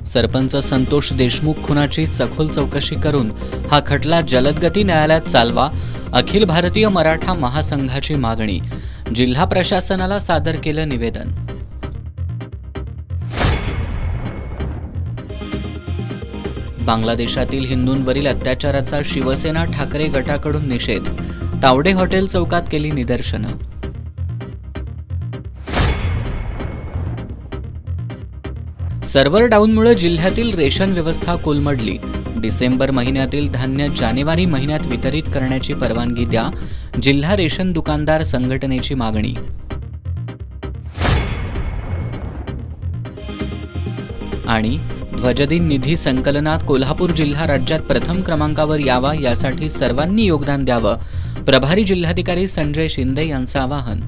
सरपंच संतोष देशमुख खुनाची सखोल चौकशी करून हा खटला जलदगती न्यायालयात चालवा, अखिल भारतीय मराठा महासंघाची मागणी. जिल्हा प्रशासनाला सादर केलं निवेदन. बांगलादेशातील हिंदूंवरील अत्याचाराचा शिवसेना ठाकरे गटाकडून निषेध. तावडे हॉटेल चौकात केली निदर्शनं. सर्व्हर डाऊनमुळे जिल्ह्यातील रेशन व्यवस्था कोलमडली. डिसेंबर महिन्यातील धान्य जानेवारी महिन्यात वितरित करण्याची परवानगी द्या, जिल्हा रेशन दुकानदार संघटनेची मागणी. आणि ध्वजदिन निधी संकलनात कोल्हापूर जिल्हा राज्यात प्रथम क्रमांकावर यावा, यासाठी सर्वांनी योगदान द्यावं, प्रभारी जिल्हाधिकारी संजय शिंदे यांचं आवाहन.